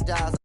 jobs.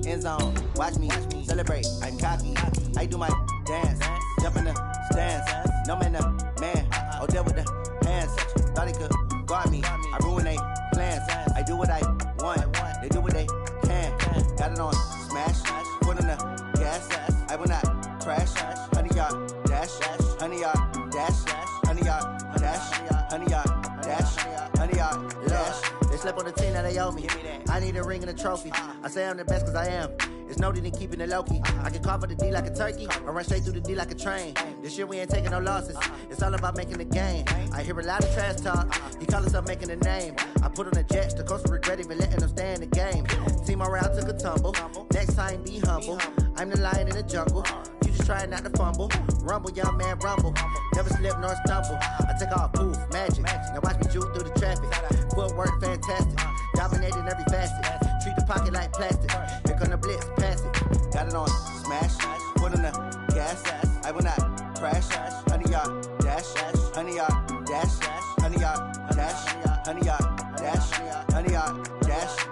End zone, watch me celebrate. I'm cocky. I do my dance, jump in the stands. No man, man. Oh, there with the hands. Thought he could guard me. I ruin they plans. I do what I want. They do what they can. Got it on smash. Put on the gas. I will not crash. 100-yard dash. 100-yard dash. 100-yard dash. 100-yard dash. 100-yard dash. They slept on the team that they owe me. I need a ring and a trophy. I say I'm the best cause I am. It's no need in keeping it low-key. I can carve up the D like a turkey or run straight through the D like a train. This year we ain't taking no losses. It's all about making the game. I hear a lot of trash talk. He call himself making a name. I put on the Jets. The coach will regret even letting them stay in the game. Team morale took a tumble. Next time be humble. I'm the lion in the jungle. You just trying not to fumble. Rumble, young man, rumble. Never slip nor stumble. I take off, poof, magic. Now watch me juke through the traffic. Footwork fantastic. Dominating every facet. Treat the pocket like plastic. Here come the blitz, pass it. Got it on smash. Put on the gas. I will not crash. 100-yard dash. 100-yard dash. 100-yard dash. 100-yard dash. 100-yard dash.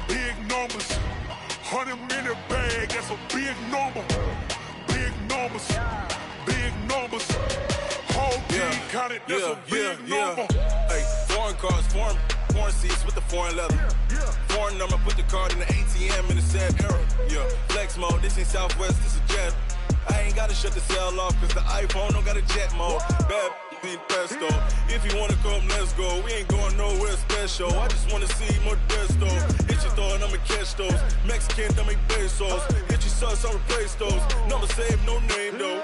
Big numbers, 100-minute bag, that's a big number. Big numbers, whole team counted, that's a big number. Hey, foreign cars, foreign seats with the foreign leather. Foreign number, put the card in the ATM in the sad era. Yeah, flex mode, this ain't Southwest, this is jet. I ain't gotta shut the cell off, cause the iPhone don't got a jet mode. Bad need pesto. If you wanna come, let's go. We ain't going nowhere special. I just wanna see more desto. Hit your thought, I'ma catch those. Mexican, don't make pesos. Hit your sauce, I'll replace those. Number save, no name though.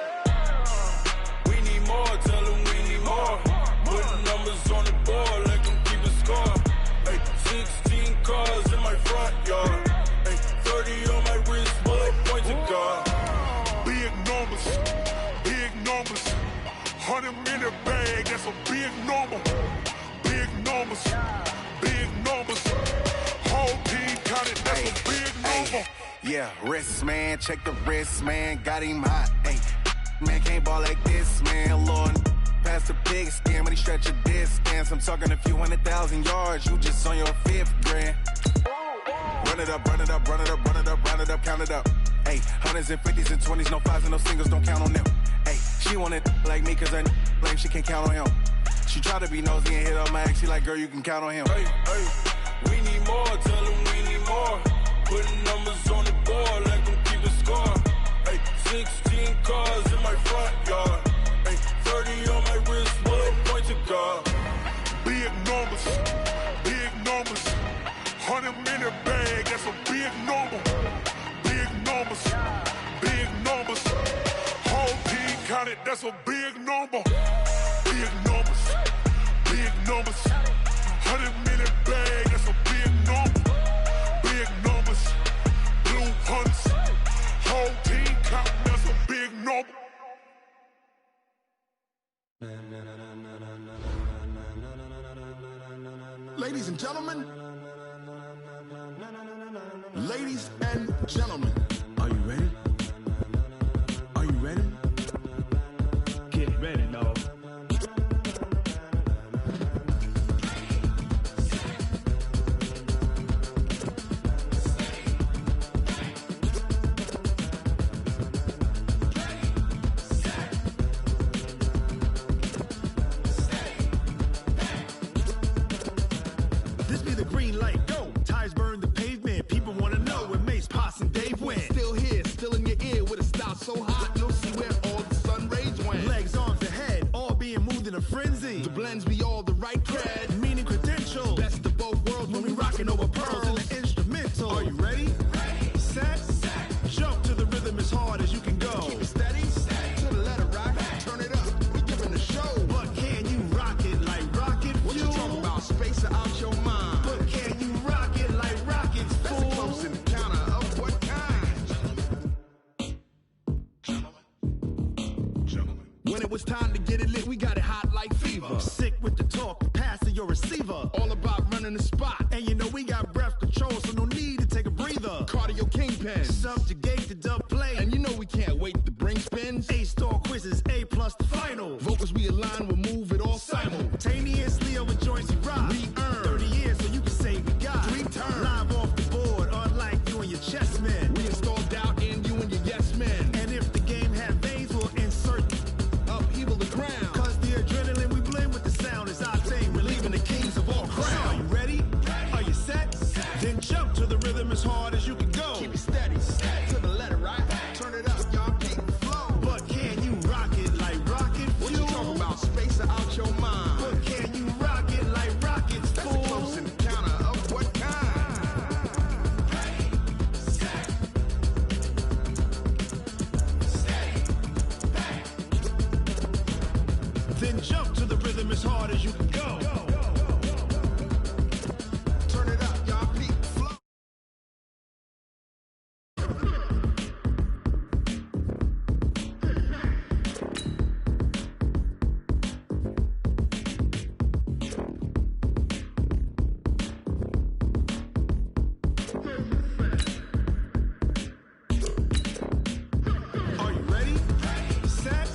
We need more, tell them we need more. Put numbers on the board, let them keep a score. Hey, 16 cars in my front yard. Hey, 30 on my wrist, bullet point to God. Big numbers, 100-minute bag, that's a big number. Big numbers, whole team counted, that's a big number. Yeah, wrist man, check the wrist man, got him hot. Ay, man can't ball like this, man. Lord, past the pig skin when he stretch a distance. I'm talking a few 100,000 yards, you just on your 5th grand. Run it up, count it up. Ay, hundreds and 50s and 20s, no 5s and no singles, don't count on them. Ay, she want it like me, cause her blame, she can't count on him. She try to be nosy and hit on my ex, she like, girl, you can count on him. Hey, we need more, tell them we need more. Putting numbers on the board, let them keep a score. Hey, 16 cars in my front yard. Hey, 30 on my wrist, bullet point to God. Big numbers, 100-minute bag, that's a big number. Big numbers, whole team counted, that's a big number. Big numbers, 100-minute bag, that's a big number. Big numbers, blue hunts, whole team counting, that's a big number. Ladies and gentlemen, are you ready? Are you ready? Get ready, dog. This be the green light, go. Tires burn the pavement, people wanna know when Mace, Potts, and Dave win. Now it's time to get it lit, we got it hot like fever. Sick with the talk, pass to your receiver. All about running the spot. And you know we got breath control, so no need to take a breather. Cardio kingpin. Subjugate the dub play. And you know we can't wait to bring spins. A-star quizzes, A+ the final. Vocals we align, we'll move it all simultaneously over joints we rock. We earn 30 years, so you can say we got 3 turns. Live off the board, unlike you and your chess men. We install doubt in you and your yes men. And if the game had veins, we'll insert upheaval the ground. Cause the adrenaline we blend with the sound is our thing. We're leaving the kings of all crowns. So are you ready? Are you set? Then jump to the rhythm as hard as you can go. Keep it steady, to the letter, right? Turn it up, y'all keep the flow. But can you rock it like rocket fuel? What you talking about? Space or out your mind? But can you rock it like rockets, That's fool? a close encounter of what kind? Then jump to the rhythm as hard as you can go. Turn it up, y'all keep the flow. Are you ready? Set?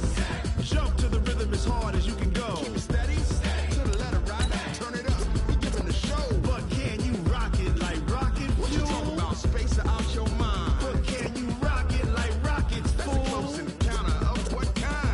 Jump to the rhythm as hard as you can go. Keep it steady, to the letter, right? Turn it up, we giving the show. But can you rock it like rocket What you fuel? talking about? Space or out your mind? But can you rock it like rockets, That's a fool? close encounter of what kind?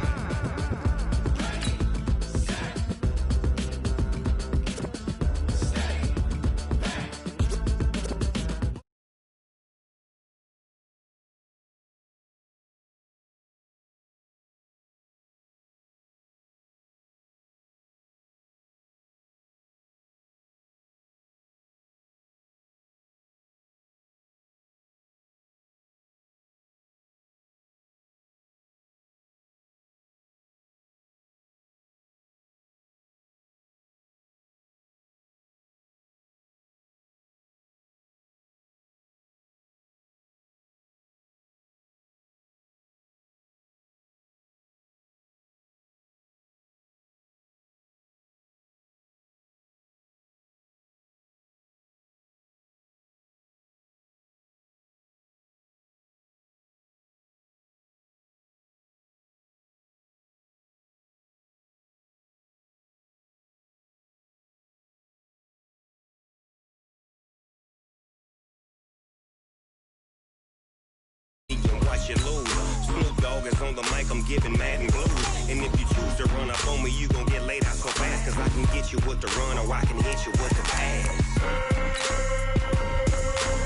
Watch you lose. Snoop Dogg is on the mic, I'm giving mad and blues. And if you choose to run up on me, you gon' get laid out so fast. Cause I can get you with the run or I can hit you with the pass.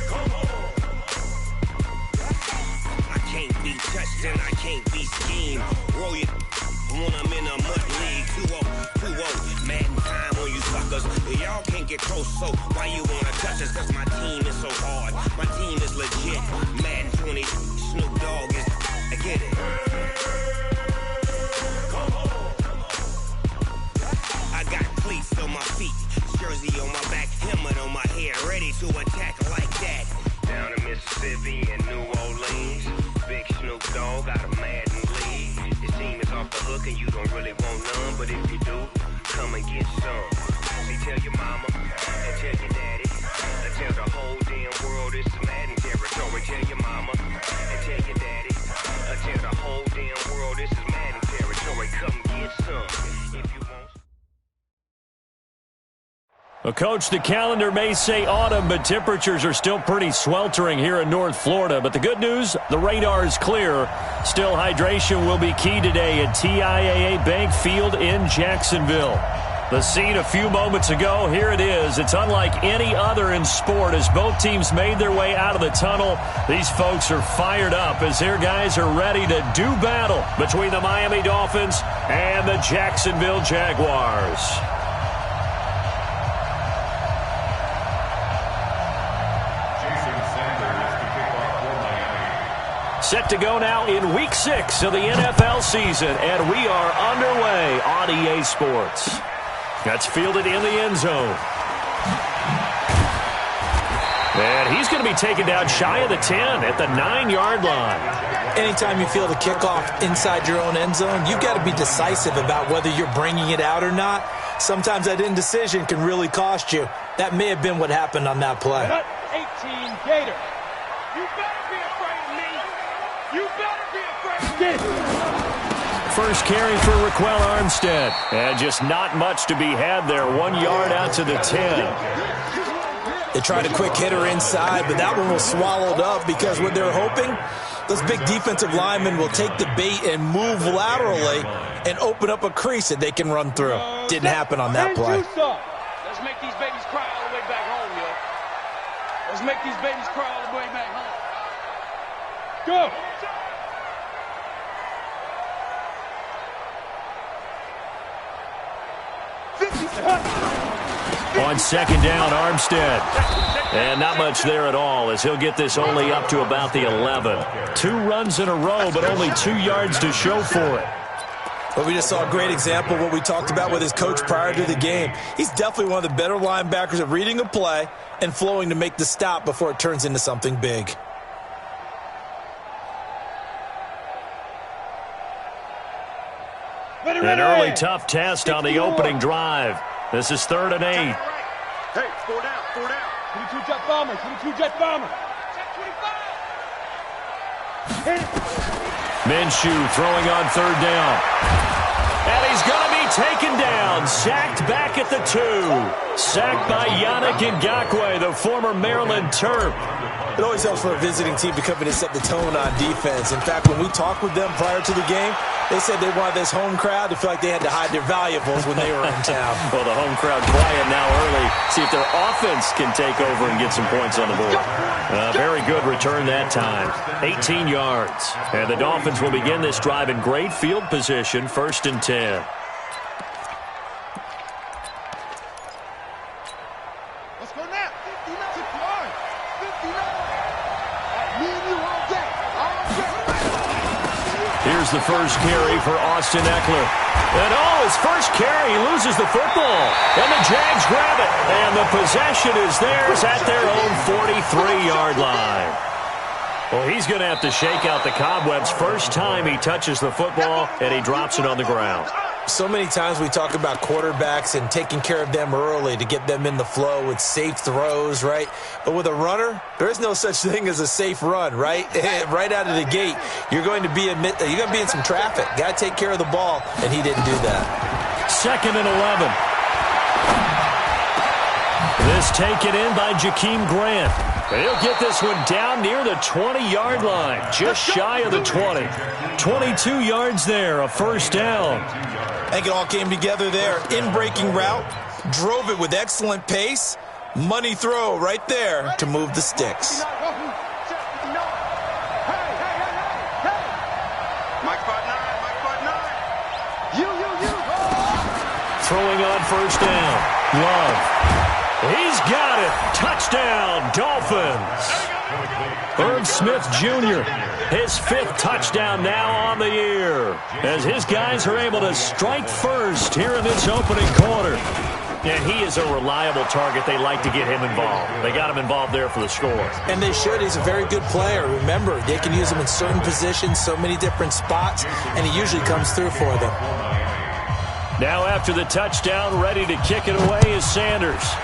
Come on. I can't be touched and I can't be schemed. Roll you when I'm in a mud league. 2-0, Madden time on you suckers. Y'all can't get close, so why you wanna touch us? Cause my team is so hard. My team is legit. Madden 20, Snoop Dogg is, I get it. Come on. I got cleats on my feet, jersey on my back, helmet on my head, ready to attack like that. Down in Mississippi and New Orleans, Big Snoop Dogg got a Madden league. His team is off the hook and you don't really want none, but if you do, come and get some. See, tell your mama and tell your daddy, and tell the whole damn world it's Madden territory. Tell your mama and tell your daddy, and tell the whole damn world this is Madden territory. Come get some if you want. Well, Coach, the calendar may say autumn, but temperatures are still pretty sweltering here in North Florida. But the good news, the radar is clear. Still, hydration will be key today at TIAA Bank Field in Jacksonville. The scene a few moments ago, here it is. It's unlike any other in sport as both teams made their way out of the tunnel. These folks are fired up as their guys are ready to do battle between the Miami Dolphins and the Jacksonville Jaguars. Set to go now in Week 6 of the NFL season, and we are underway on EA Sports. That's fielded in the end zone. And he's going to be taken down shy of the 10 at the 9-yard line. Anytime you feel the kickoff inside your own end zone, you've got to be decisive about whether you're bringing it out or not. Sometimes that indecision can really cost you. That may have been what happened on that play. 18 Gator. You better be afraid of me. You better be afraid of me. First carry for Raquel Armstead. And just not much to be had there. 1 yard out to the 10. They tried a quick hitter inside, but that one was swallowed up because what they're hoping, those big defensive linemen will take the bait and move laterally and open up a crease that they can run through. Didn't happen on that play. Let's make these babies cry all the way back home, yo. Let's make these babies cry all the way back home. Go! On second down, Armstead. And not much there at all as he'll get this only up to about the 11. 2 runs in a row, but only 2 yards to show for it. But we just saw a great example of what we talked about with his coach prior to the game. He's definitely one of the better linebackers at reading a play and flowing to make the stop before it turns into something big. An early tough test on the opening drive. This is 3rd and 8. Hey, 4 down, 4 down. 22 jet bomber, 22 jet bomber. Check 25. Minshew throwing on 3rd down. And he's going to be taken down. Sacked back at the 2. Sacked by Yannick Ngakoue, the former Maryland Terp. It always helps for a visiting team to come in and set the tone on defense. In fact, when we talked with them prior to the game, they said they wanted this home crowd to feel like they had to hide their valuables when they were in town. Well, the home crowd quiet now early. See if their offense can take over and get some points on the board. Very good return that time. 18 yards. And the Dolphins will begin this drive in great field position, 1st and 10. Let's go now. 59. Here's the first carry for Austin Eckler. And his first carry, he loses the football. And the Jags grab it. And the possession is theirs at their own 43-yard line. Well, he's going to have to shake out the cobwebs first time he touches the football, and he drops it on the ground. So many times we talk about quarterbacks and taking care of them early to get them in the flow with safe throws, right? But with a runner, there is no such thing as a safe run, right? Right out of the gate, you're going to be in some traffic. Got to take care of the ball, and he didn't do that. 2nd and 11. This taken in by Jakeem Grant. He'll get this one down near the 20-yard line, just shy of the 20. 22 yards there, a first down. I think it all came together there. In-breaking route, drove it with excellent pace. Money throw right there to move the sticks. Mike 5-9. You. Throwing on first down. Love. He's got it. Touchdown, Dolphins. Irv Smith Jr., his 5th touchdown now on the year, as his guys are able to strike first here in this opening quarter. And he is a reliable target. They like to get him involved. They got him involved there for the score. And they should. He's a very good player. Remember, they can use him in certain positions, so many different spots, and he usually comes through for them. Now after the touchdown, ready to kick it away is Sanders.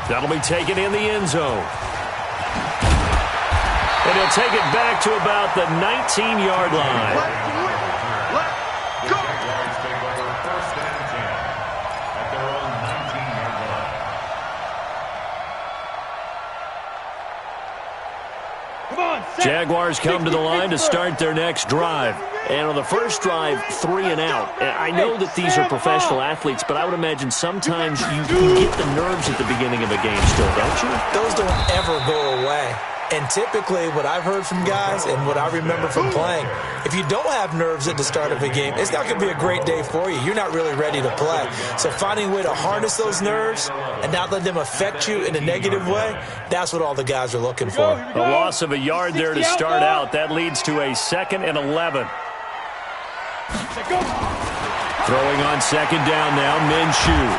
That'll be taken in the end zone. And he'll take it back to about the 19-yard line. Jaguars come to the line to start their next drive. And on the first drive, 3 and out. I know that these are professional athletes, but I would imagine sometimes you get the nerves at the beginning of a game still, don't you? Those don't ever go away. And typically what I've heard from guys and what I remember from playing, if you don't have nerves at the start of a game, it's not going to be a great day for you. You're not really ready to play. So finding a way to harness those nerves and not let them affect you in a negative way, that's what all the guys are looking for. A loss of a yard there to start out. That leads to a 2nd and 11. Throwing on second down now, Minshew.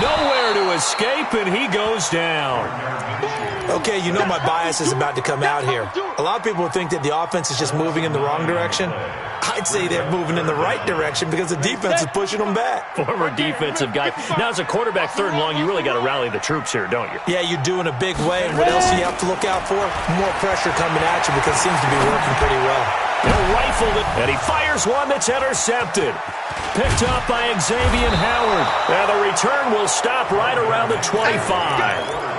Nowhere to escape, and he goes down. Okay, you know my bias is about to come out here. A lot of people think that the offense is just moving in the wrong direction. I'd say they're moving in the right direction because the defense is pushing them back. Former defensive guy. Now, as a quarterback, 3rd and long, you really got to rally the troops here, don't you? Yeah, you do in a big way. And what else do you have to look out for? More pressure coming at you because it seems to be working pretty well. He'll rifle it, and he fires one that's intercepted. Picked up by Xavier Howard. And the return will stop right around the 25.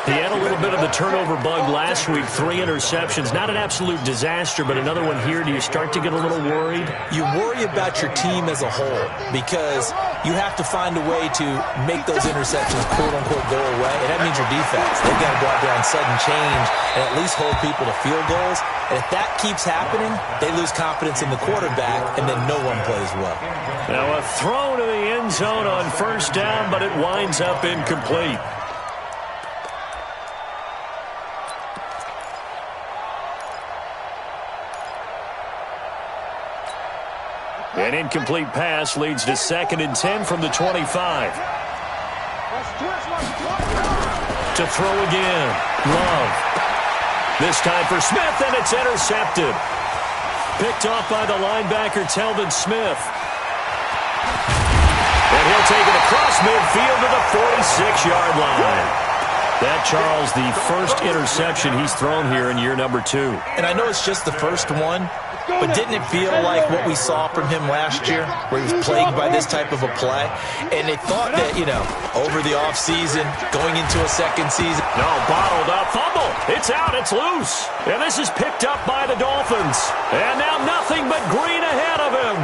He had a little bit of the turnover bug last week, 3 interceptions. Not an absolute disaster, but another one here. Do you start to get a little worried? You worry about your team as a whole because you have to find a way to make those interceptions, quote-unquote, go away, and that means your defense. They've got to go out there on sudden change and at least hold people to field goals. And if that keeps happening, they lose confidence in the quarterback, and then no one plays well. Now a throw to the end zone on 1st down, but it winds up incomplete. An incomplete pass leads to 2nd and 10 from the 25. To throw again. Love. This time for Smith, and it's intercepted. Picked off by the linebacker, Telvin Smith. And he'll take it across midfield to the 46-yard line. That, Charles, the first interception he's thrown here in year number 2. And I know it's just the first one, but didn't it feel like what we saw from him last year, where he was plagued by this type of a play? And they thought that, over the offseason, going into a second season. No, bottled up. Fumble. It's out. It's loose. And this is picked up by the Dolphins. And now nothing but green ahead of him.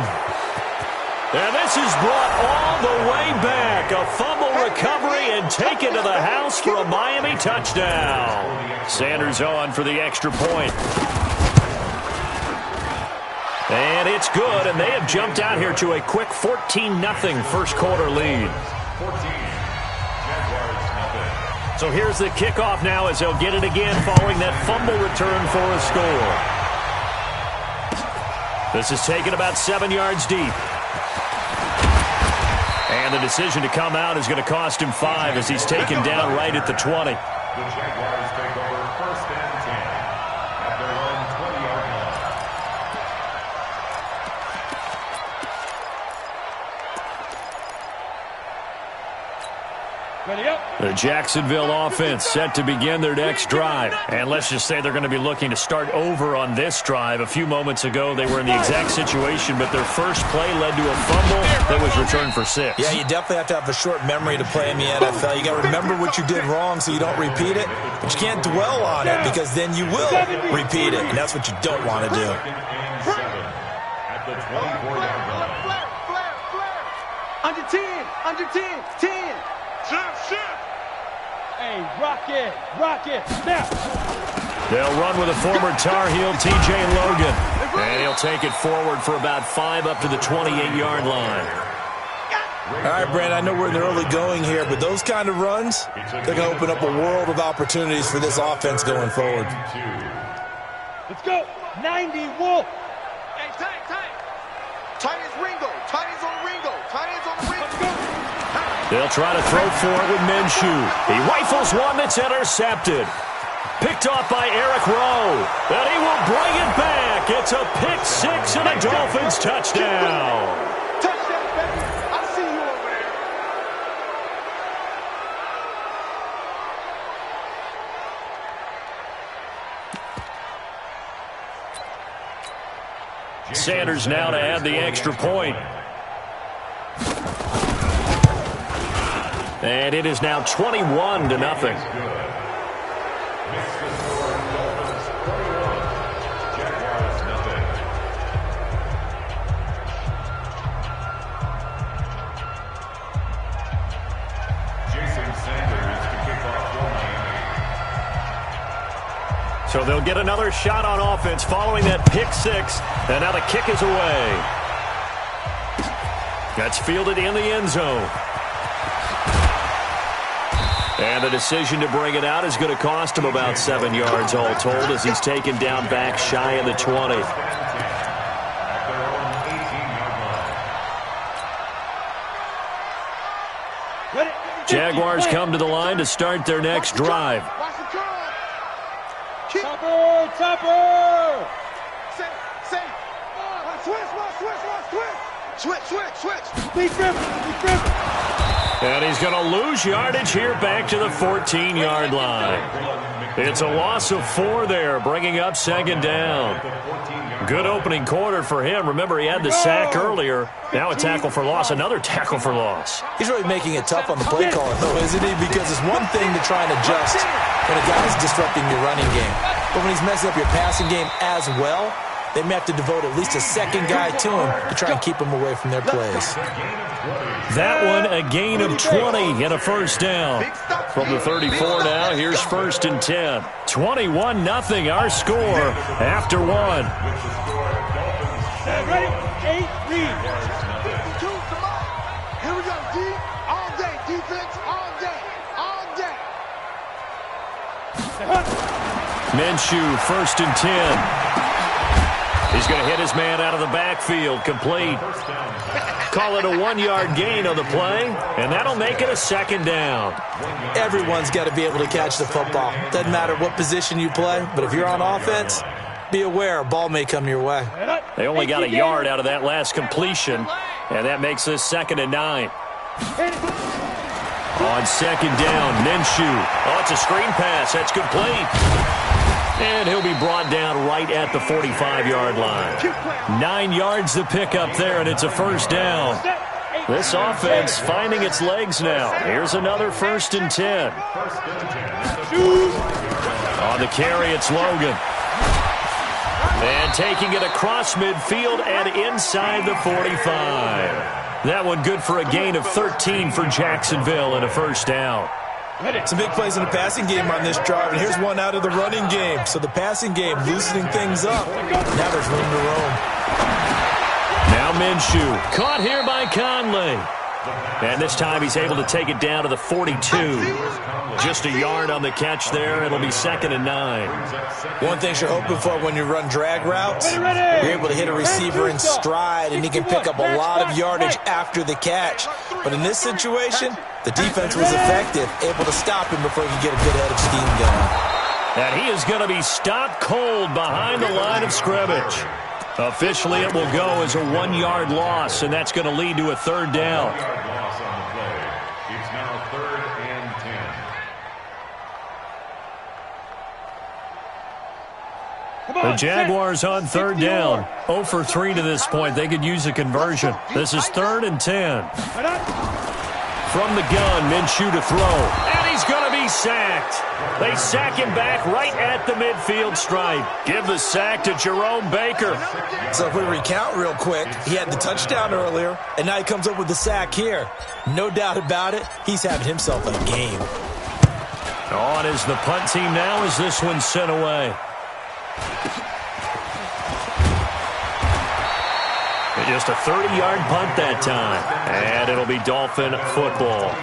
And this is brought all the way back. A fumble recovery and taken to the house for a Miami touchdown. Sanders on for the extra point. And it's good, and they have jumped out here to a quick 14-0 first quarter lead. So here's the kickoff now as they'll get it again following that fumble return for a score. This is taken about 7 yards deep. And the decision to come out is going to cost him 5 as he's taken down right at the 20. The Jaguars take over 1st and 10 at their own 20-yard line. The Jacksonville offense set to begin their next drive. And let's just say they're going to be looking to start over on this drive. A few moments ago, they were in the exact situation, but their first play led to a fumble that was returned for 6. Yeah, you definitely have to have a short memory to play in the NFL. You got to remember what you did wrong so you don't repeat it, but you can't dwell on it because then you will repeat it, and that's what you don't want to do. At the 24-yard line. Under 10, under 10, 10. Hey, rock it, snap. They'll run with a former Tar Heel, T.J. Logan. And he'll take it forward for about 5 up to the 28-yard line. All right, Brent, I know we're in the early going here, but those kind of runs, they're going to open up a world of opportunities for this offense going forward. Let's go. 90 Wolf. Hey, tight. Tight is Ringo. Tight is on Ringo. Tight is on the Ringo. Let's go. They'll try to throw for it with Minshew. He rifles one that's intercepted. Picked off by Eric Rowe. And he will bring it back. It's a pick 6 and a Dolphins touchdown. Touchdown, baby. I see you over there. Sanders now to add the extra point. And it is now 21-0. So they'll get another shot on offense following that pick 6. And now the kick is away. That's fielded in the end zone. And the decision to bring it out is going to cost him about 7 yards all told as he's taken down back shy of the 20. Ready? Jaguars come to the line to start their next drive. Topper! Switch! And he's going to lose yardage here back to the 14-yard line. It's a loss of 4 there, bringing up second down. Good opening quarter for him. Remember, he had the sack earlier. Now a tackle for loss, another tackle for loss. He's really making it tough on the play caller, though, isn't he? Because it's one thing to try and adjust when a guy is disrupting your running game. But when he's messing up your passing game as well, they may have to devote at least a second guy to him to try and keep him away from their plays. That one, a gain of 20 and a first down. From the 34 now, here's 1st and 10. 21-0 our score after 1. Ready? 8 lead. 52, come on. Here we go, D. All day. Defense, all day. Minshew, 1st and 10. He's going to hit his man out of the backfield, complete. Call it a 1-yard gain on the play, and that'll make it a second down. Everyone's got to be able to catch the football. Doesn't matter what position you play, but if you're on offense, be aware a ball may come your way. They only got a yard out of that last completion, and that makes this 2nd and 9. On second down, Minshew. Oh, it's a screen pass. That's complete. And he'll be brought down right at the 45-yard line. 9 yards to pick up there, and it's a first down. This offense finding its legs now. Here's another 1st and 10. On the carry, it's Logan. And taking it across midfield and inside the 45. That one good for a gain of 13 for Jacksonville and a first down. Some big plays in the passing game on this drive, and here's one out of the running game. So the passing game loosening things up. Now there's room to roam. Now Minshew, caught here by Conley. And this time he's able to take it down to the 42. Just a yard on the catch there. It'll be 2nd and 9. One thing you're hoping for when you run drag routes, you're able to hit a receiver in stride, and he can pick up a lot of yardage after the catch. But in this situation, the defense was effective, able to stop him before he could get a good head of steam going. And he is going to be stopped cold behind the line of scrimmage. Officially, it will go as a 1-yard loss, and that's going to lead to a 3rd down. It's now 3rd and 10. The Jaguars on 3rd down. 0 for 3 to this point. They could use a conversion. This is 3rd and 10. From the gun, Minshew to throw. And he's going to be sacked. They sack him back right at the midfield stripe. Give the sack to Jerome Baker. So if we recount real quick, he had the touchdown earlier, and now he comes up with the sack here. No doubt about it, he's having himself a game. On is the punt team now as this one's sent away. Just a 30-yard punt that time. And it'll be Dolphin football.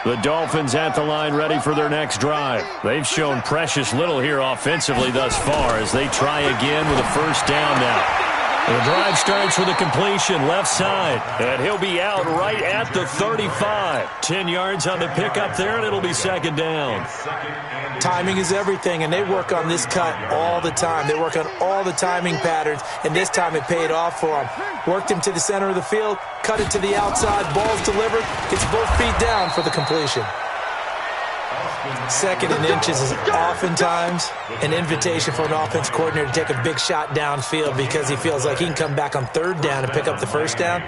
The Dolphins at the line ready for their next drive. They've shown precious little here offensively thus far as they try again with a first down now. The drive starts with a completion left side, and he'll be out right at the 35. 10 yards on the pickup there, and it'll be 2nd down. Timing is everything, and they work on this cut all the time. They work on all the timing patterns, and this time it paid off for them. Worked him to the center of the field, cut it to the outside, ball's delivered, gets both feet down for the completion. 2nd and inches is oftentimes an invitation for an offense coordinator to take a big shot downfield because he feels like he can come back on 3rd down and pick up the first down.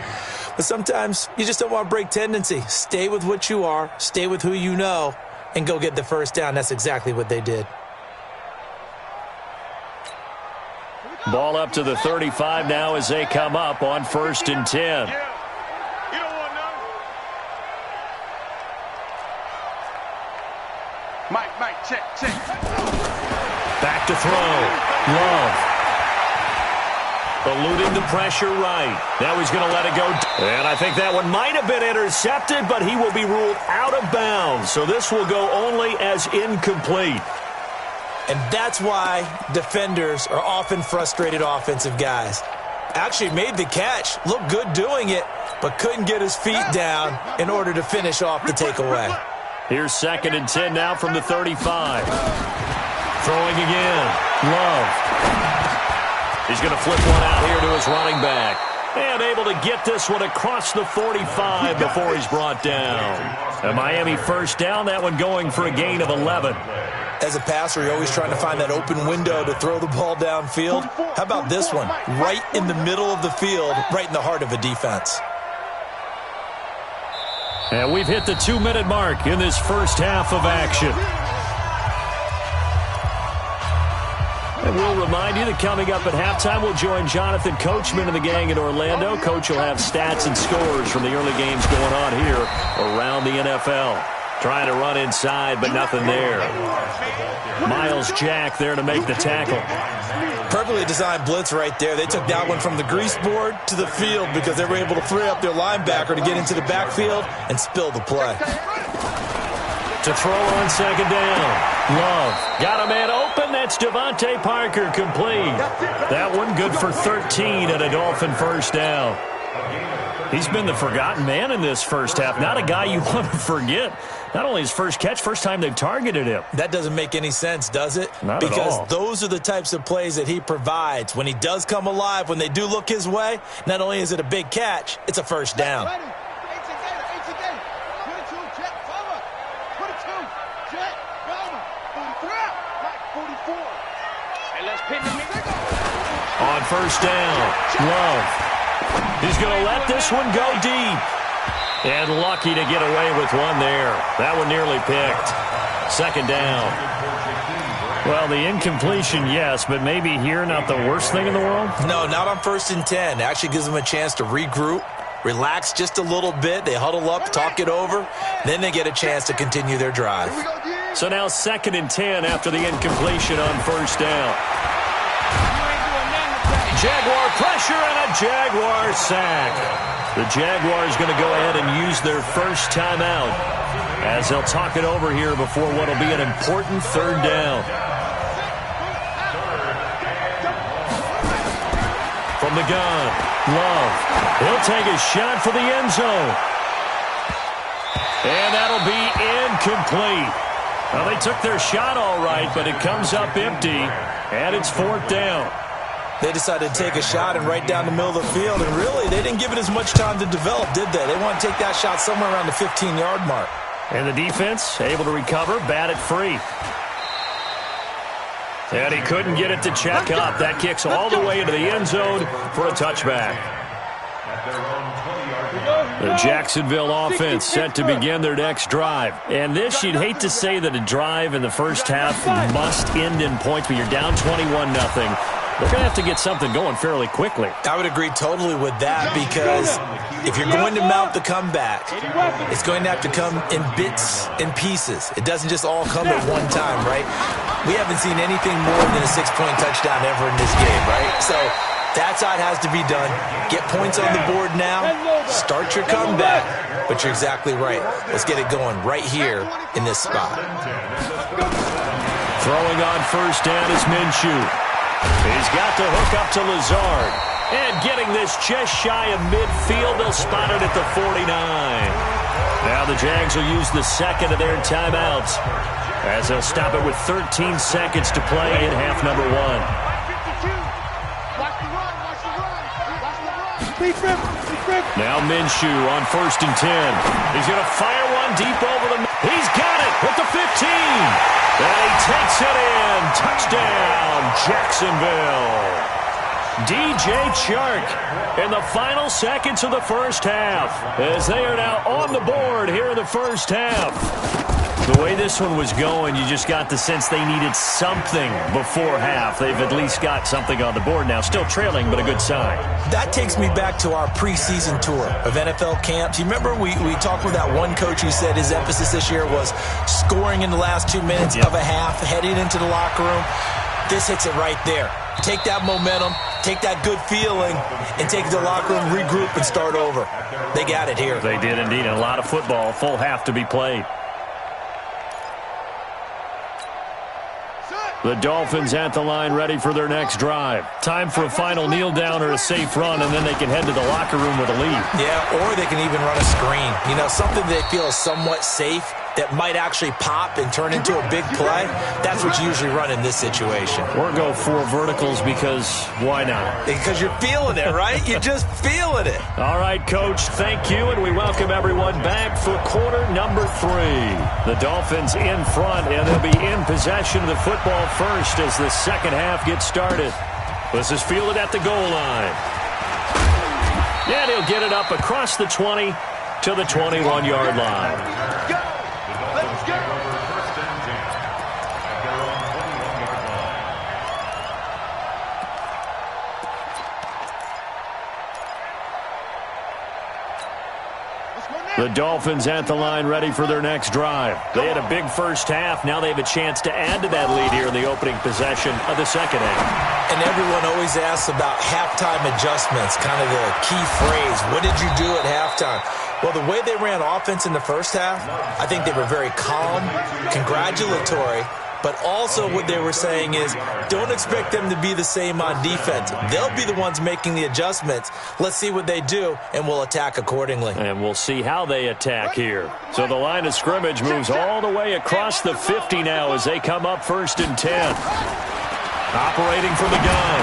But sometimes you just don't want to break tendency. Stay with what you are, stay with who you know, and go get the first down. That's exactly what they did. Ball up to the 35 now as they come up on 1st and 10. Mike, check. Back to throw. Love. Eluding the pressure right. Now he's going to let it go. And I think that one might have been intercepted, but he will be ruled out of bounds. So this will go only as incomplete. And that's why defenders are often frustrated offensive guys. Actually made the catch. Looked good doing it, but couldn't get his feet down in order to finish off the takeaway. Here's 2nd and 10 now from the 35. Throwing again. Love. He's going to flip one out here to his running back. And able to get this one across the 45 before he's brought down. A Miami first down, that one going for a gain of 11. As a passer, you're always trying to find that open window to throw the ball downfield. How about this one? Right in the middle of the field, right in the heart of a defense. And we've hit the 2-minute mark in this first half of action. And we'll remind you that coming up at halftime, we'll join Jonathan Coachman and the gang in Orlando. Coach will have stats and scores from the early games going on here around the NFL. Trying to run inside, but nothing there. Miles Jack there to make the tackle. Perfectly designed blitz right there. They took that one from the grease board to the field because they were able to free up their linebacker to get into the backfield and spill the play. To throw on 2nd down. Love. Got a man open. That's Devontae Parker complete. That one good for 13 and a Dolphin first down. He's been the forgotten man in this first half. Not a guy you want to forget. Not only his first catch, first time they've targeted him. That doesn't make any sense, does it? Not at all. Because those are the types of plays that he provides. When he does come alive, when they do look his way, not only is it a big catch, it's a first down. On first down, Love. He's going to let this one go deep. And lucky to get away with one there. That one nearly picked. 2nd down. Well, the incompletion, yes, but maybe here not the worst thing in the world? No, not on 1st and 10. It actually gives them a chance to regroup, relax just a little bit. They huddle up, talk it over. Then they get a chance to continue their drive. So now 2nd and 10 after the incompletion on first down. Jaguar pressure and a Jaguar sack. The Jaguars going to go ahead and use their first timeout as they'll talk it over here before what will be an important 3rd down. From the gun, Love. He'll take a shot for the end zone. And that'll be incomplete. Well, they took their shot all right, but it comes up empty, and it's 4th down. They decided to take a shot and right down the middle of the field, and really, they didn't give it as much time to develop, did they? They want to take that shot somewhere around the 15-yard mark. And the defense able to recover, bat it free. And he couldn't get it to check up. That kicks all the way into the end zone for a touchback. The Jacksonville offense set to begin their next drive. And this, you'd hate to say that a drive in the first half must end in points, but you're down 21-0. They're going to have to get something going fairly quickly. I would agree totally with that because if you're going to mount the comeback, it's going to have to come in bits and pieces. It doesn't just all come at one time, right? We haven't seen anything more than a 6-point touchdown ever in this game, right? So that's how it has to be done. Get points on the board now. Start your comeback. But you're exactly right. Let's get it going right here in this spot. Throwing on first down is Minshew. He's got to hook up to Lazard. And getting this just shy of midfield, they'll spot it at the 49. Now the Jags will use the second of their timeouts as they'll stop it with 13 seconds to play in half number 1. Now Minshew on 1st and 10. He's going to fire one deep over the... He's got it at the 15. And he takes it in. Touchdown, Jacksonville. DJ Chark in the final seconds of the first half as they are now on the board here in the first half. The way this one was going, you just got the sense they needed something before half. They've at least got something on the board now. Still trailing, but a good sign. That takes me back to our preseason tour of NFL camps. You remember we talked with that one coach who said his emphasis this year was scoring in the last 2 minutes of a half, heading into the locker room. This hits it right there. Take that momentum, take that good feeling, and take it to the locker room, regroup, and start over. They got it here. They did indeed, and a lot of football, full half to be played. The Dolphins at the line ready for their next drive. Time for a final kneel down or a safe run, and then they can head to the locker room with a lead. Yeah, or they can even run a screen. You know, something they feel is somewhat safe that might actually pop and turn into a big play. That's what you usually run in this situation. Or go 4 verticals because why not? Because you're feeling it, right? You're just feeling it. All right, Coach, thank you, and we welcome everyone back for quarter number 3. The Dolphins in front, and they'll be in possession of the football first as the second half gets started. This is fielded at the goal line. And he'll get it up across the 20 to the 21-yard line. The Dolphins at the line ready for their next drive. They had a big first half. Now they have a chance to add to that lead here in the opening possession of the second half. And everyone always asks about halftime adjustments, kind of the key phrase. What did you do at halftime? Well, the way they ran offense in the first half, I think they were very calm, congratulatory, but also what they were saying is don't expect them to be the same on defense. They'll be the ones making the adjustments. Let's see what they do, and we'll attack accordingly. And we'll see how they attack here. So the line of scrimmage moves all the way across the 50 now as they come up 1st and 10. Operating from the gun,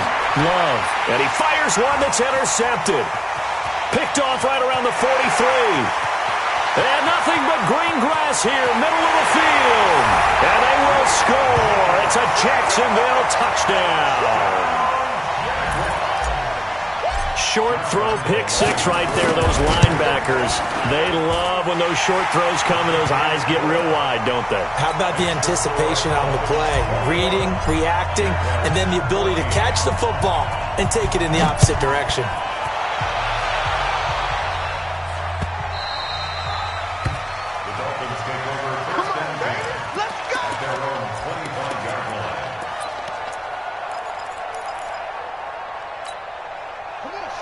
Love. And he fires one that's intercepted. Picked off right around the 43. And nothing but green grass here, middle of the field. And they will score. It's a Jacksonville touchdown. Short throw, pick 6 right there. Those linebackers, they love when those short throws come and those eyes get real wide, don't they? How about the anticipation on the play? Reading, reacting, and then the ability to catch the football and take it in the opposite direction.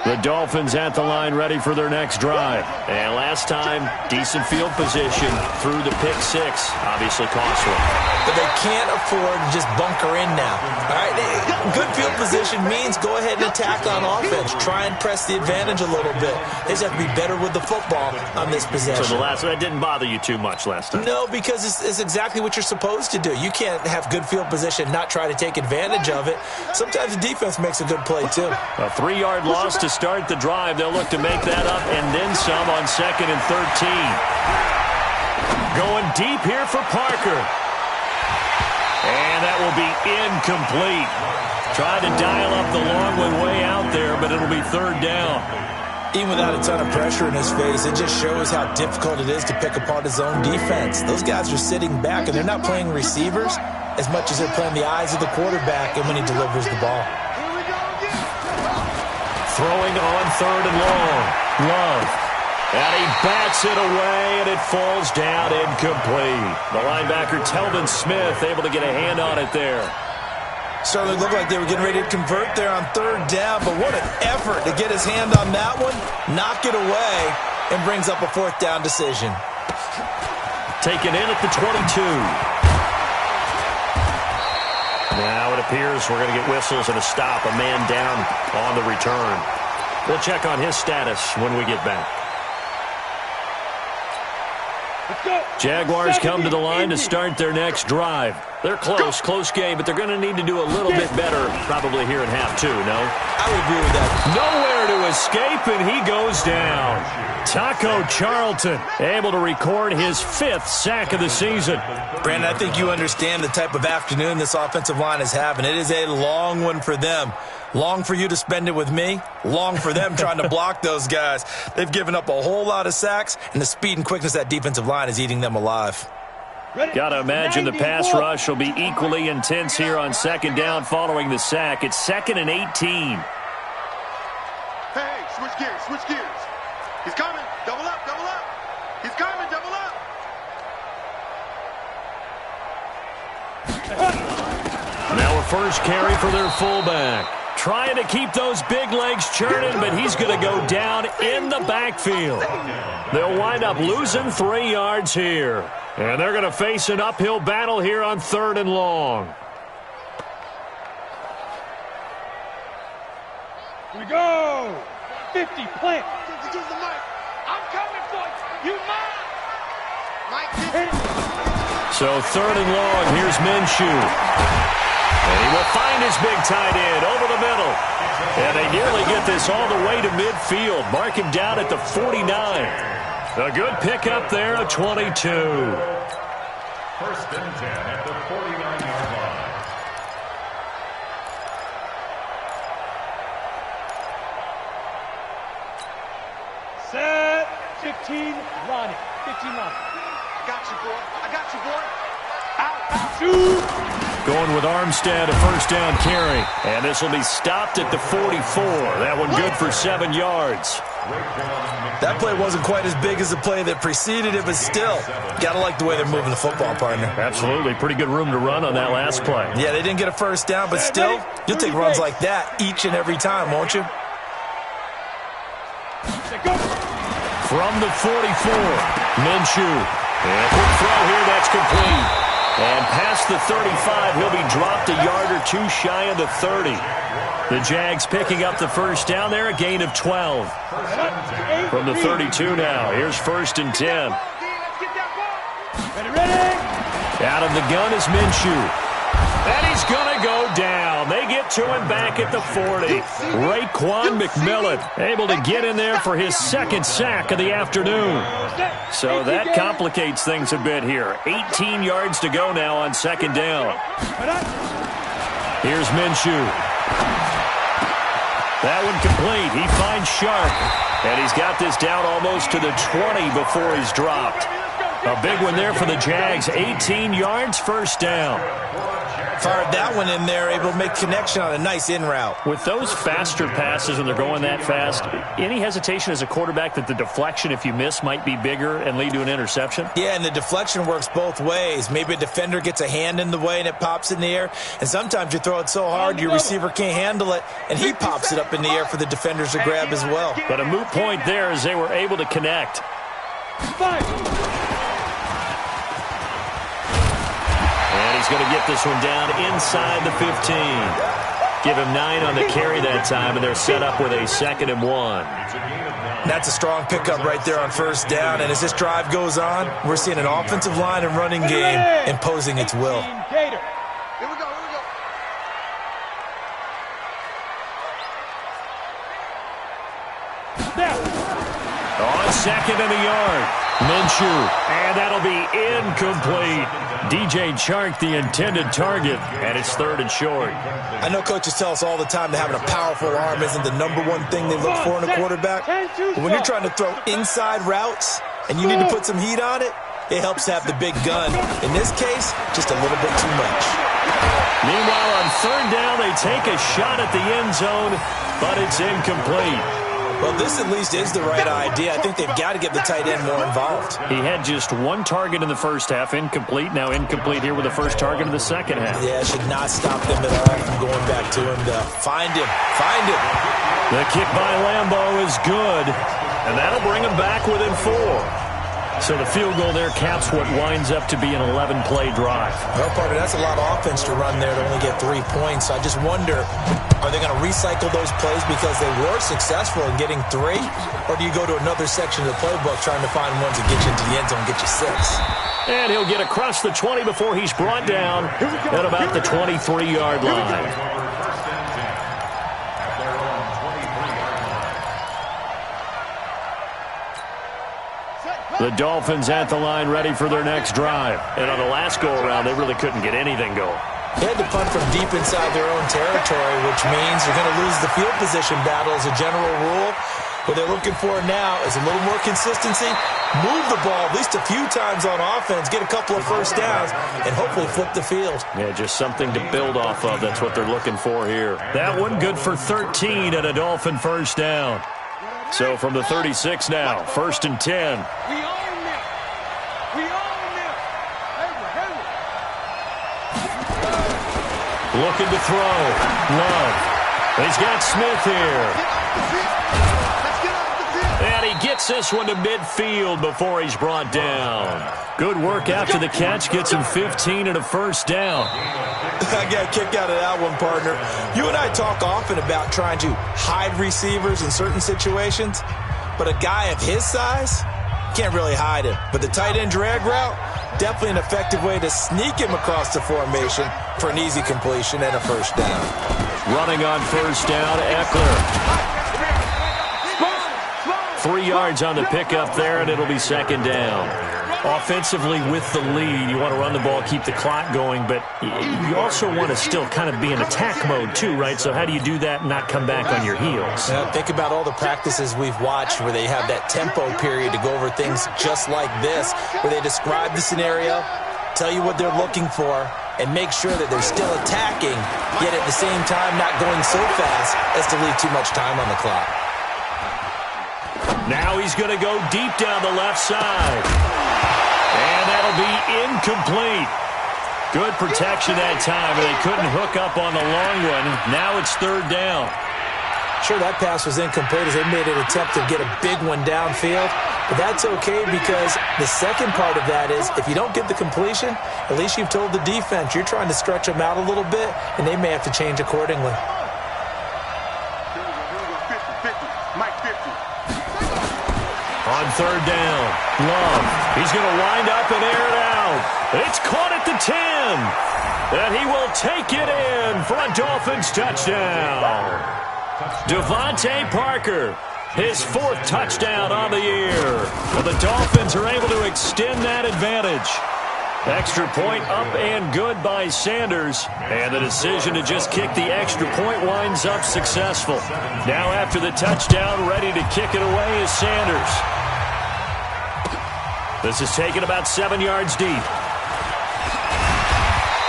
The Dolphins at the line ready for their next drive. And last time, decent field position through the pick 6. Obviously costly. But they can't afford to just bunker in now. All right, good field position means go ahead and attack on offense. Try and press the advantage a little bit. They just have to be better with the football on this possession. So that didn't bother you too much last time? No, because it's exactly what you're supposed to do. You can't have good field position, not try to take advantage of it. Sometimes the defense makes a good play, too. A 3-yard loss to start the drive. They'll look to make that up and then some on 2nd and 13. Going deep here for Parker. And that will be incomplete. Tried to dial up the long one way out there, but it'll be 3rd down. Even without a ton of pressure in his face, it just shows how difficult it is to pick apart his own defense. Those guys are sitting back, and they're not playing receivers as much as they're playing the eyes of the quarterback and when he delivers the ball. Throwing on 3rd and long. Love. And he bats it away, and it falls down incomplete. The linebacker, Telvin Smith, able to get a hand on it there. Certainly looked like they were getting ready to convert there on 3rd down, but what an effort to get his hand on that one, knock it away, and brings up a 4th down decision. Taken in at the 22. Now it appears we're going to get whistles and a stop. A man down on the return. We'll check on his status when we get back. Jaguars come to the line to start their next drive. They're close game, but they're going to need to do a little bit better probably here in half 2, no? I would agree with that. Nowhere to escape, and he goes down. Taco Charlton able to record his 5th sack of the season. Brandon, I think you understand the type of afternoon this offensive line is having. It is a long one for them. Long for you to spend it with me. Long for them trying to block those guys. They've given up a whole lot of sacks, and the speed and quickness of that defensive line is eating them alive. Got to imagine the pass rush will be equally intense here on 2nd down following the sack. It's 2nd and 18. Hey, switch gears. He's coming. Double up. He's coming, double up. Now a first carry for their fullback. Trying to keep those big legs churning, but he's going to go down in the backfield. They'll wind up losing 3 yards here. And they're going to face an uphill battle here on 3rd and long. Here we go. 50, plant. Give the mic. I'm coming for you. You mine. Mike, So 3rd and long. Here's Minshew. And he will find his big tight end over the middle. And they nearly get this all the way to midfield. Mark him down at the 49. A good pickup there, a 22. 1st and 10 at the 49-yard line. Set. 15, Ronnie. 15, Ronnie. I got you, boy. I got you, boy. Out, out. Shoot. Going with Armstead, a 1st down carry. And this will be stopped at the 44. That one good for 7 yards. That play wasn't quite as big as the play that preceded it, but still, got to like the way they're moving the football, partner. Absolutely. Pretty good room to run on that last play. Yeah, they didn't get a 1st down, but still, you'll take runs like that each and every time, won't you? From the 44, Minshew. And quick throw here, that's complete. And past the 35, he'll be dropped a yard or 2 shy of the 30. The Jags picking up the 1st down there, a gain of 12. From the 32 now, here's 1st and 10. Out of the gun is Minshew. And he's going to go down. They get to him back at the 40. Raekwon McMillan able to get in there for his 2nd sack of the afternoon. So that complicates things a bit here. 18 yards to go now on 2nd down. Here's Minshew. That one complete. He finds Sharp. And he's got this down almost to the 20 before he's dropped. A big one there for the Jags. 18 yards, 1st down. Fired that one in there, able to make connection on a nice in route. With those faster passes when they're going that fast, any hesitation as a quarterback that the deflection, if you miss, might be bigger and lead to an interception? Yeah, and the deflection works both ways. Maybe a defender gets a hand in the way and it pops in the air, and sometimes you throw it so hard your receiver can't handle it, and he pops it up in the air for the defenders to grab as well. But a moot point there as they were able to connect. And he's going to get this one down inside the 15. Give him 9 on the carry that time, and they're set up with a 2nd and 1. That's a strong pickup right there on 1st down, and as this drive goes on, we're seeing an offensive line and running game imposing its will. Here we go. On 2nd and a yard, Minshew, and that'll be incomplete. DJ Chark, the intended target, and it's 3rd and short. I know coaches tell us all the time that having a powerful arm isn't the #1 thing they look for in a quarterback. But when you're trying to throw inside routes and you need to put some heat on it, it helps to have the big gun. In this case, just a little bit too much. Meanwhile, on 3rd down, they take a shot at the end zone, but it's incomplete. Well, this at least is the right idea. I think they've got to get the tight end more involved. He had just 1 target in the 1st half, incomplete. Now incomplete here with the 1st target in the 2nd half. Yeah, it should not stop them at all from going back to him to find him. Find him. The kick by Lambeau is good, and that'll bring him back within 4. So the field goal there caps what winds up to be an 11-play drive. Well, partner, that's a lot of offense to run there to only get 3 points. I just wonder, are they going to recycle those plays because they were successful in getting 3? Or do you go to another section of the playbook trying to find ones that get you into the end zone and get you 6? And he'll get across the 20 before he's brought down at about the 23-yard line. The Dolphins at the line ready for their next drive. And on the last go-around, they really couldn't get anything going. They had to punt from deep inside their own territory, which means they're going to lose the field position battle as a general rule. What they're looking for now is a little more consistency, move the ball at least a few times on offense, get a couple of 1st downs, and hopefully flip the field. Yeah, just something to build off of. That's what they're looking for here. That one good for 13 and a Dolphin 1st down. So from the 36 now, 1st and 10. We own them. We own them. Looking to throw. Love. He's got Smith here. Let's get off the field. And he gets this one to midfield before he's brought down. Good work after the catch. Gets him 15 and a first down. I got a kick out of that one, partner. You and I talk often about trying to hide receivers in certain situations, but a guy of his size can't really hide him. But the tight end drag route, definitely an effective way to sneak him across the formation for an easy completion and a first down. Running on first down, Eckler. 3 yards on the pickup there, and it'll be second down. Offensively with the lead, you want to run the ball, keep the clock going, but you also want to still kind of be in attack mode too, right? So how do you do that and not come back on your heels? Think about all the practices we've watched where they have that tempo period to go over things just like this, where they describe the scenario, tell you what they're looking for, and make sure that they're still attacking, yet at the same time not going so fast as to leave too much time on the clock. Now he's going to go deep down the left side. And that'll be incomplete. Good protection that time, and they couldn't hook up on the long one. Now it's third down. Sure, that pass was incomplete as they made an attempt to get a big one downfield. But that's okay because the second part of that is if you don't get the completion, at least you've told the defense you're trying to stretch them out a little bit, and they may have to change accordingly. On third down, Love. He's going to wind up and air it out. It's caught at the 10. And he will take it in for a Dolphins touchdown. Devontae Parker, his 4th touchdown on the year. Well, the Dolphins are able to extend that advantage. Extra point up and good by Sanders. And the decision to just kick the extra point winds up successful. Now after the touchdown, ready to kick it away is Sanders. This is taken about 7 yards deep.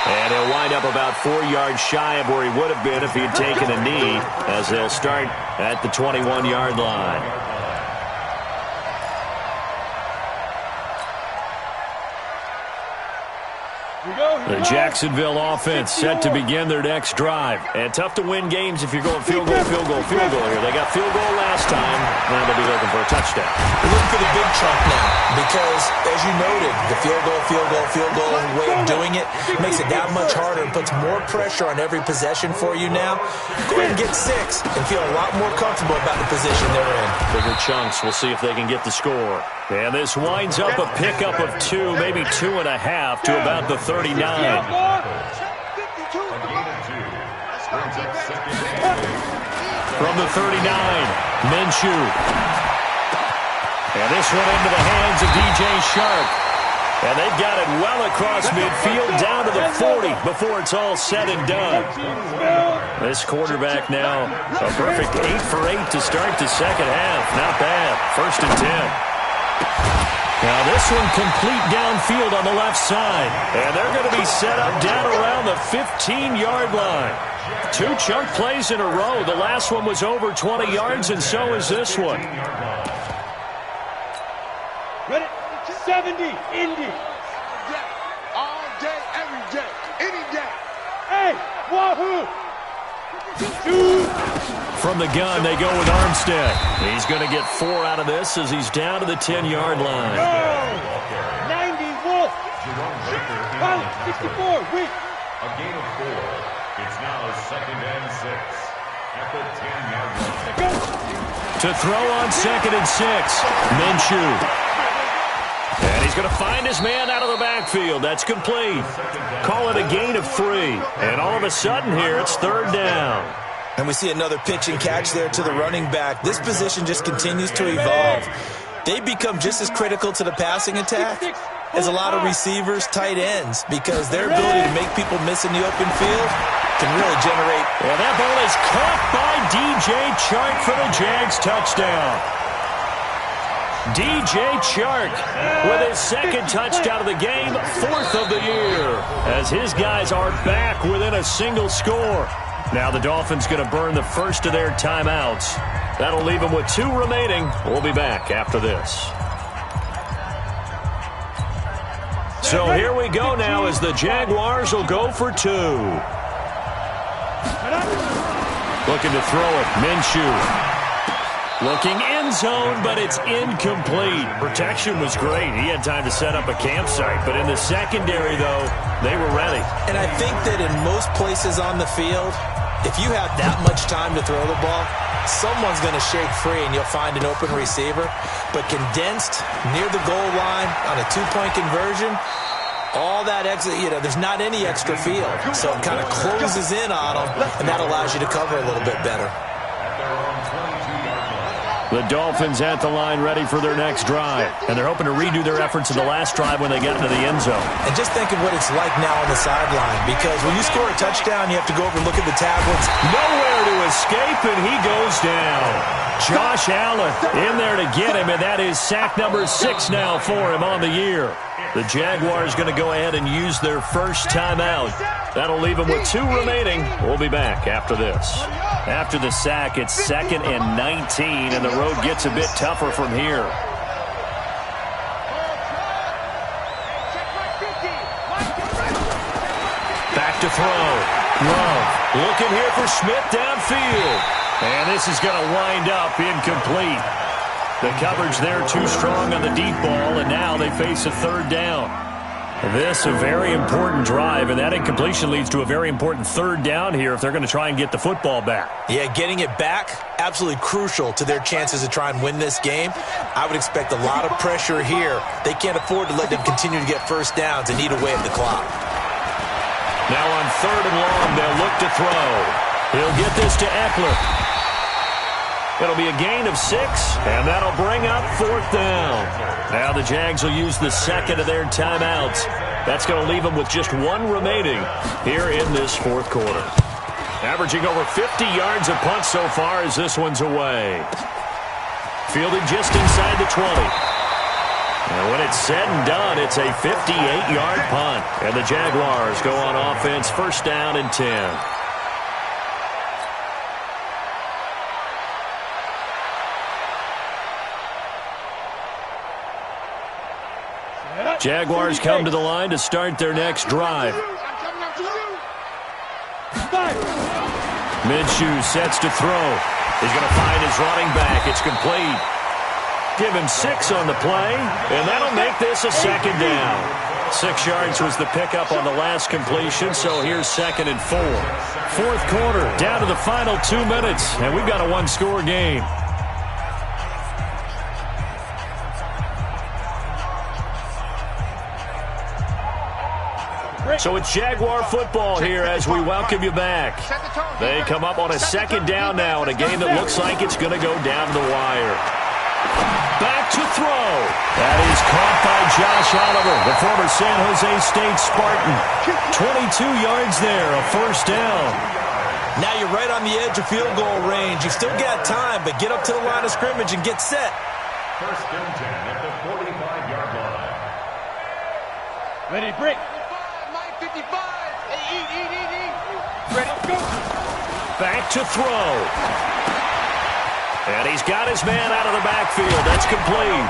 And he'll wind up about 4 yards shy of where he would have been if he had taken a knee, as they'll start at the 21-yard line. The Jacksonville offense set to begin their next drive. And tough to win games if you're going field goal, field goal, field goal here. They got field goal last time. Now they'll be looking for a touchdown. They're looking for the big chunk now because, as you noted, the field goal way of doing it makes it that much harder and puts more pressure on every possession for you now. Go ahead and get 6 and feel a lot more comfortable about the position they're in. Bigger chunks. We'll see if they can get the score. And this winds up a pickup of 2, maybe 2.5 to about the 39. From the 39, Minshew. And this one into the hands of DJ Shark. And they've got it well across midfield down to the 40 before it's all said and done. This quarterback now a perfect 8 for 8 to start the second half. Not bad. 1st and 10. Now this one complete downfield on the left side. And they're going to be set up down around the 15-yard line. 2 chunk plays in a row. The last one was over 20 yards, and so is this one. Ready? 70, Indy. All day, every day, any day. Hey, wahoo! 2. From the gun, they go with Armstead. He's going to get 4 out of this as he's down to the 10-yard line. 90, Wolf. 64, Weak. A gain of 4. It's now 2nd and 6 at the 10-yard line. To throw on 2nd and 6, Minshew. And he's going to find his man out of the backfield. That's complete. Call it a gain of 3. And all of a sudden here, it's 3rd down. And we see another pitch and catch there to the running back. This position just continues to evolve. They become just as critical to the passing attack as a lot of receivers, tight ends, because their ability to make people miss in the open field can really generate. Well, that ball is caught by DJ Chark for the Jags touchdown. DJ Chark with his 2nd touchdown of the game, 4th of the year, as his guys are back within a single score. Now the Dolphins going to burn the first of their timeouts. That'll leave them with 2 remaining. We'll be back after this. So here we go now as the Jaguars will go for 2. Looking to throw it, Minshew. Looking in. end zone, but it's incomplete. Protection was great. He had time to set up a campsite, but in the secondary, though, they were ready. And I think that in most places on the field, if you have that much time to throw the ball, someone's going to shake free and you'll find an open receiver. But condensed near the goal line on a two-point conversion, all that extra, there's not any extra field. So it kind of closes in on them, and that allows you to cover a little bit better. The Dolphins at the line ready for their next drive. And they're hoping to redo their efforts in the last drive when they get into the end zone. And just think of what it's like now on the sideline, because when you score a touchdown, you have to go over and look at the tablets. Nowhere to escape, and he goes down. Josh Allen in there to get him, and that is sack number 6 now for him on the year. The Jaguars going to go ahead and use their first timeout. That'll leave them with 2 remaining. We'll be back after this. After the sack, it's 2nd and 19, and the road gets a bit tougher from here. Back to throw. Love looking here for Smith downfield. And this is going to wind up incomplete. The coverage there too strong on the deep ball, and now they face a 3rd down. This a very important drive, and that incompletion leads to a very important 3rd down here if they're going to try and get the football back. Yeah, getting it back, absolutely crucial to their chances to try and win this game. I would expect a lot of pressure here. They can't afford to let them continue to get first downs and eat away at the clock. Now on 3rd and long, they'll look to throw. He'll get this to Eckler. It'll be a gain of 6, and that'll bring up 4th down. Now the Jags will use the 2nd of their timeouts. That's going to leave them with just 1 remaining here in this 4th quarter. Averaging over 50 yards a punt so far as this one's away. Fielded just inside the 20. And when it's said and done, it's a 58-yard punt. And the Jaguars go on offense, 1st down and 10. Jaguars come to the line to start their next drive. Minshew sets to throw. He's going to find his running back. It's complete. Give him 6 on the play, and that'll make this a 2nd down. 6 yards was the pickup on the last completion, so here's 2nd and 4. 4th quarter, down to the final 2 minutes, and we've got a 1-score game. So it's Jaguar football here as we welcome you back. They come up on a 2nd down now in a game that looks like it's going to go down to the wire. Back to throw. That is caught by Josh Oliver, the former San Jose State Spartan. 22 yards there, a 1st down. Now you're right on the edge of field goal range. You've still got time, but get up to the line of scrimmage and get set. 1st and 10 at the 45-yard line. Ready, break. 55. Hey, eat. Ready, go. Back to throw. And he's got his man out of the backfield. That's complete.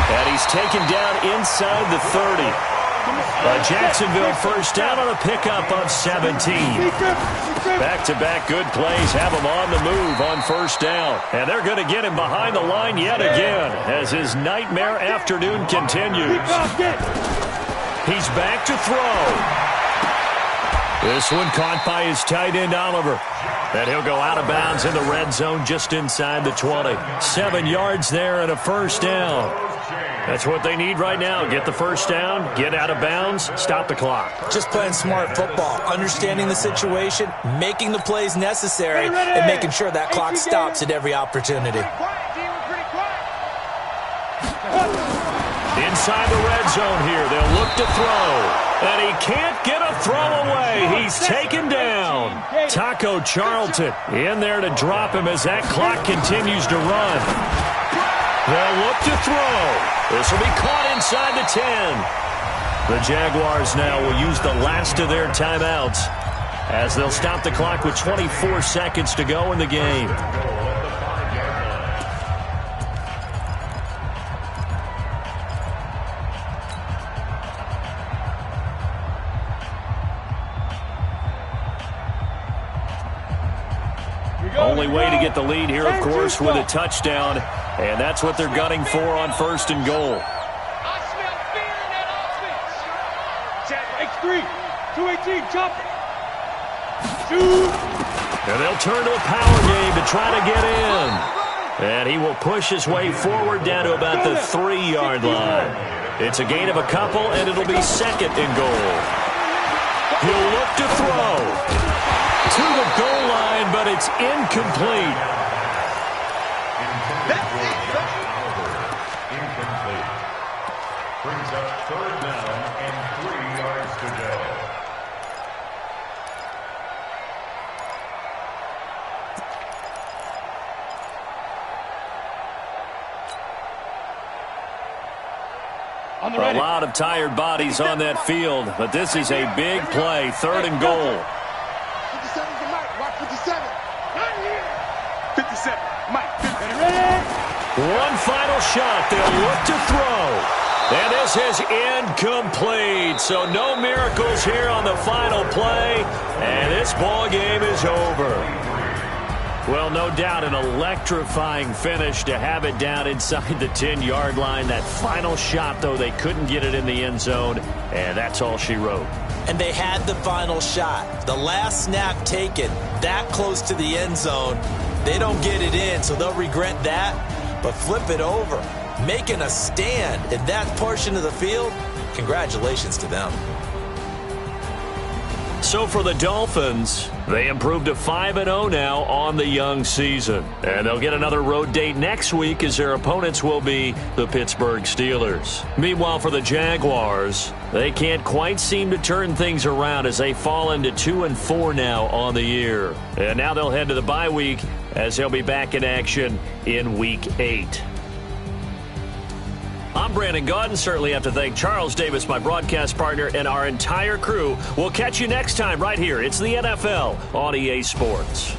And he's taken down inside the 30. Jacksonville 1st down on a pickup of 17. Back-to-back good plays have him on the move on 1st down. And they're going to get him behind the line yet again as his nightmare afternoon continues. He's back to throw. This one caught by his tight end, Oliver. And he'll go out of bounds in the red zone just inside the 20. 7 yards there and a 1st down. That's what they need right now. Get the 1st down, get out of bounds, stop the clock. Just playing smart football, understanding the situation, making the plays necessary, and making sure that clock stops at every opportunity. Inside the red zone here, they'll look to throw. And he can't get a throw away. He's taken down. Taco Charlton in there to drop him as that clock continues to run. They'll look to throw. This will be caught inside the 10. The Jaguars now will use the last of their timeouts as they'll stop the clock with 24 seconds to go in the game. Only way to get the lead here, of course, with a touchdown. And that's what they're gunning for on 1st and goal. I smell fear in that offense. X3, 218, jump. Shoot. And they'll turn to a power game to try to get in. And he will push his way forward down to about the 3-yard line. It's a gain of a couple, and it'll be 2nd and goal. He'll look to throw to the goal line, but it's incomplete. Incomplete. Brings up 3rd down and 3 yards to go. A lot of tired bodies on that field, but this is a big play, 3rd and goal. 57 for Mike. Watch 57. 57. Mike, 50. Ready? One final shot. They'll look to throw. And this is incomplete. So no miracles here on the final play. And this ball game is over. Well, no doubt an electrifying finish to have it down inside the 10-yard line. That final shot, though, they couldn't get it in the end zone, and that's all she wrote. And they had the final shot. The last snap taken that close to the end zone. They don't get it in, so they'll regret that. But flip it over, making a stand in that portion of the field, congratulations to them. So for the Dolphins, they improved to 5-0 now on the young season. And they'll get another road date next week as their opponents will be the Pittsburgh Steelers. Meanwhile, for the Jaguars, they can't quite seem to turn things around as they fall into 2-4 now on the year. And now they'll head to the bye week as they'll be back in action in Week 8. I'm Brandon Gaudin. Certainly have to thank Charles Davis, my broadcast partner, and our entire crew. We'll catch you next time right here. It's the NFL on EA Sports.